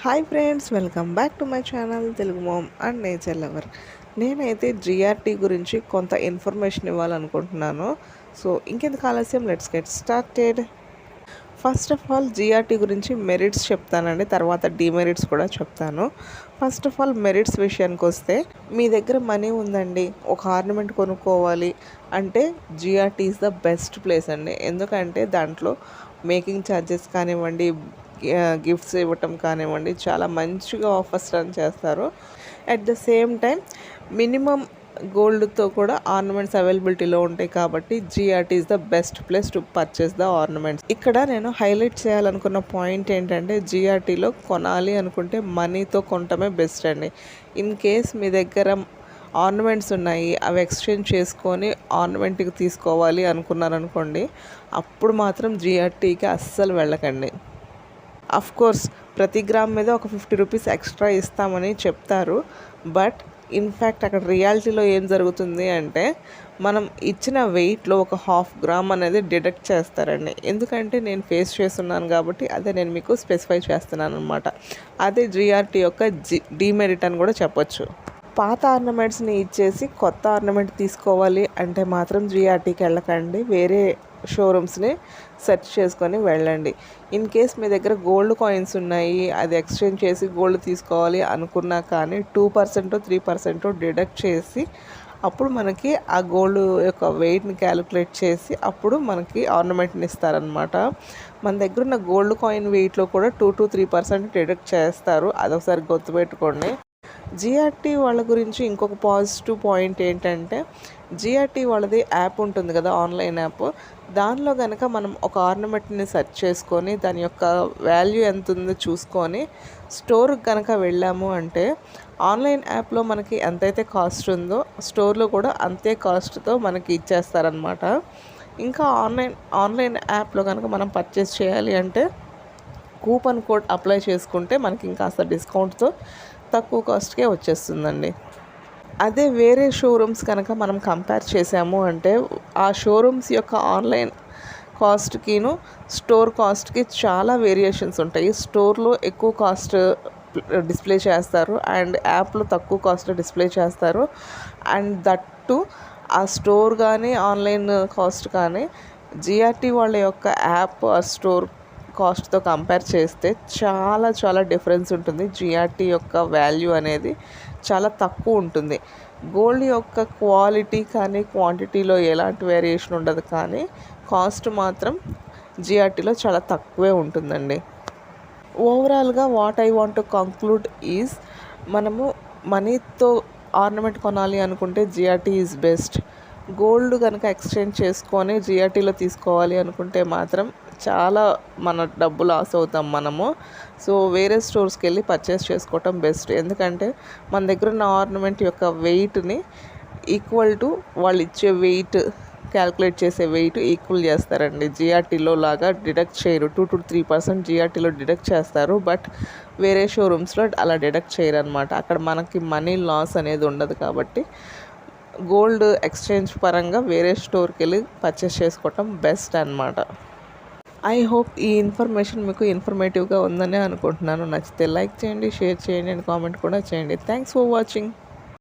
Hi friends, welcome back to my channel Telugu mom and nature lover. నేనైతే GRT గురించి కొంత information ఇవ్వాలనుకుంటున్నాను. So ఇంకెందుకు ఆలస్యం, let's get started. First of all GRT గురించి మెరిట్స్ చెప్తానండి, తర్వాత డిమెరిట్స్ కూడా చెప్తాను. ఫస్ట్ ఆఫ్ ఆల్ మెరిట్స్ విషయానికి వస్తే, మీ దగ్గర మనీ ఉందండి, ఒక ఆర్నమెంట్ కొనుక్కోవాలి అంటే GRT is the best place అండి. ఎందుకంటే దాంట్లో మేకింగ్ ఛార్జెస్ కానివ్వండి, గిఫ్ట్స్ ఇవ్వటం కానివ్వండి, చాలా మంచిగా ఆఫర్స్ రన్ చేస్తారు. At the same time minimum గోల్డ్తో కూడా ఆర్నమెంట్స్ అవైలబిలిటీలో ఉంటాయి. కాబట్టి GRT is the best place to purchase the ornaments. ఇక్కడ నేను హైలైట్ చేయాలనుకున్న పాయింట్ ఏంటంటే, జిఆర్టీలో కొనాలి అనుకుంటే మనీతో కొనటమే బెస్ట్ అండి. ఇన్ కేస్ మీ దగ్గర ఆర్నమెంట్స్ ఉన్నాయి, అవి ఎక్స్చేంజ్ చేసుకొని ఆర్నమెంట్కి తీసుకోవాలి అనుకున్నారనుకోండి, అప్పుడు మాత్రం జిఆర్టీకి అస్సలు వెళ్ళకండి. అఫ్ కోర్స్ ప్రతి గ్రామ్ మీద ఒక 50 రూపీస్ ఎక్స్ట్రా ఇస్తామని చెప్తారు. బట్ ఇన్ఫ్యాక్ట్ అక్కడ రియాలిటీలో ఏం జరుగుతుంది అంటే, మనం ఇచ్చిన వెయిట్లో ఒక 1/2 గ్రామ్ అనేది డిడక్ట్ చేస్తారండి. ఎందుకంటే నేను ఫేస్ చేస్తున్నాను కాబట్టి అదే నేను మీకు స్పెసిఫై చేస్తున్నాను అనమాట. అదే జిఆర్టీ యొక్క డిమెరిట్ అని కూడా చెప్పొచ్చు. పాత ఆర్నమెంట్స్ని ఇచ్చేసి కొత్త ఆర్నమెంట్ తీసుకోవాలి అంటే మాత్రం జిఆర్టీకి వెళ్ళకండి, వేరే షోరూమ్స్ని సెర్చ్ చేసుకొని వెళ్ళండి. ఇన్ కేస్ మీ దగ్గర గోల్డ్ కాయిన్స్ ఉన్నాయి, అది ఎక్స్చేంజ్ చేసి గోల్డ్ తీసుకోవాలి అనుకున్నా కానీ 2% 3% డిడక్ట్ చేసి అప్పుడు మనకి ఆ గోల్డ్ యొక్క వెయిట్ని క్యాలిక్యులేట్ చేసి అప్పుడు మనకి ఆర్నమెంట్ని ఇస్తారనమాట. మన దగ్గర ఉన్న గోల్డ్ కాయిన్ వెయిట్లో కూడా 2 to 3% డిడక్ట్ చేస్తారు. అదొకసారి గుర్తుపెట్టుకోండి. జిఆర్టీ వాళ్ళ గురించి ఇంకొక పాజిటివ్ పాయింట్ ఏంటంటే, జిఆర్టీ వాళ్ళది యాప్ ఉంటుంది కదా, ఆన్లైన్ యాప్. దానిలో కనుక మనం ఒక ఆర్నమెంట్ని సెర్చ్ చేసుకొని దాని యొక్క వాల్యూ ఎంత ఉందో చూసుకొని స్టోర్కి కనుక వెళ్ళాము అంటే, ఆన్లైన్ యాప్లో మనకి ఎంతైతే కాస్ట్ ఉందో స్టోర్లో కూడా అంతే కాస్ట్తో మనకి ఇచ్చేస్తారనమాట. ఇంకా ఆన్లైన్ యాప్లో కనుక మనం పర్చేస్ చేయాలి అంటే కూపన్ కోడ్ అప్లై చేసుకుంటే మనకి ఇంకాస్త డిస్కౌంట్తో తక్కువ కాస్ట్కే వచ్చేస్తుందండి. అదే వేరే షోరూమ్స్ కనుక మనం కంపేర్ చేసాము అంటే, ఆ షోరూమ్స్ యొక్క ఆన్లైన్ కాస్ట్కిను స్టోర్ కాస్ట్కి చాలా వేరియేషన్స్ ఉంటాయి. స్టోర్లో ఎక్కువ కాస్ట్ డిస్ప్లే చేస్తారు అండ్ యాప్లో తక్కువ కాస్ట్ డిస్ప్లే చేస్తారు. అండ్ దట్టు ఆ స్టోర్ కానీ ఆన్లైన్ కాస్ట్ కానీ జిఆర్టీ వాళ్ళ యొక్క యాప్ ఆ స్టోర్ కాస్ట్తో కంపేర్ చేస్తే చాలా చాలా డిఫరెన్స్ ఉంటుంది. జిఆర్టీ యొక్క వాల్యూ అనేది చాలా తక్కువ ఉంటుంది. గోల్డ్ యొక్క క్వాలిటీ కానీ క్వాంటిటీలో ఎలాంటి వేరియేషన్ ఉండదు, కానీ కాస్ట్ మాత్రం జిఆర్టీలో చాలా తక్కువే ఉంటుందండి. ఓవరాల్గా what I want to conclude is, మనము మనీతో ఆర్నమెంట్ కొనాలి అనుకుంటే జిఆర్టీ ఈజ్ బెస్ట్. గోల్డ్ కనుక ఎక్స్చేంజ్ చేసుకొని జిఆర్టీలో తీసుకోవాలి అనుకుంటే మాత్రం చాలా మన డబ్బు లాస్ అవుతాం మనము. సో వేరే స్టోర్స్కి వెళ్ళి పర్చేస్ చేసుకోవటం బెస్ట్. ఎందుకంటే మన దగ్గర ఉన్న ఆర్నమెంట్ యొక్క వెయిట్ని ఈక్వల్ టు వాళ్ళు ఇచ్చే వెయిట్, క్యాల్కులేట్ చేసే వెయిట్ ఈక్వల్ చేస్తారండి. జిఆర్టీలో లాగా డిడక్ట్ చేయరు. 2 to 3% జిఆర్టీలో డిడక్ట్ చేస్తారు. బట్ వేరే షోరూమ్స్లో అలా డిడక్ట్ చేయరు అనమాట. అక్కడ మనకి మనీ లాస్ అనేది ఉండదు. కాబట్టి గోల్డ్ ఎక్స్చేంజ్ పరంగా వేరే స్టోర్కి వెళ్ళి పర్చేస్ చేసుకోవటం బెస్ట్ అనమాట. ఐ హోప్ ఈ ఇన్ఫర్మేషన్ మీకు ఇన్ఫర్మేటివ్గా ఉందని అనుకుంటున్నాను. నచ్చితే లైక్ చేయండి, షేర్ చేయండి అండ్ కామెంట్ కూడా చేయండి. Thanks for watching.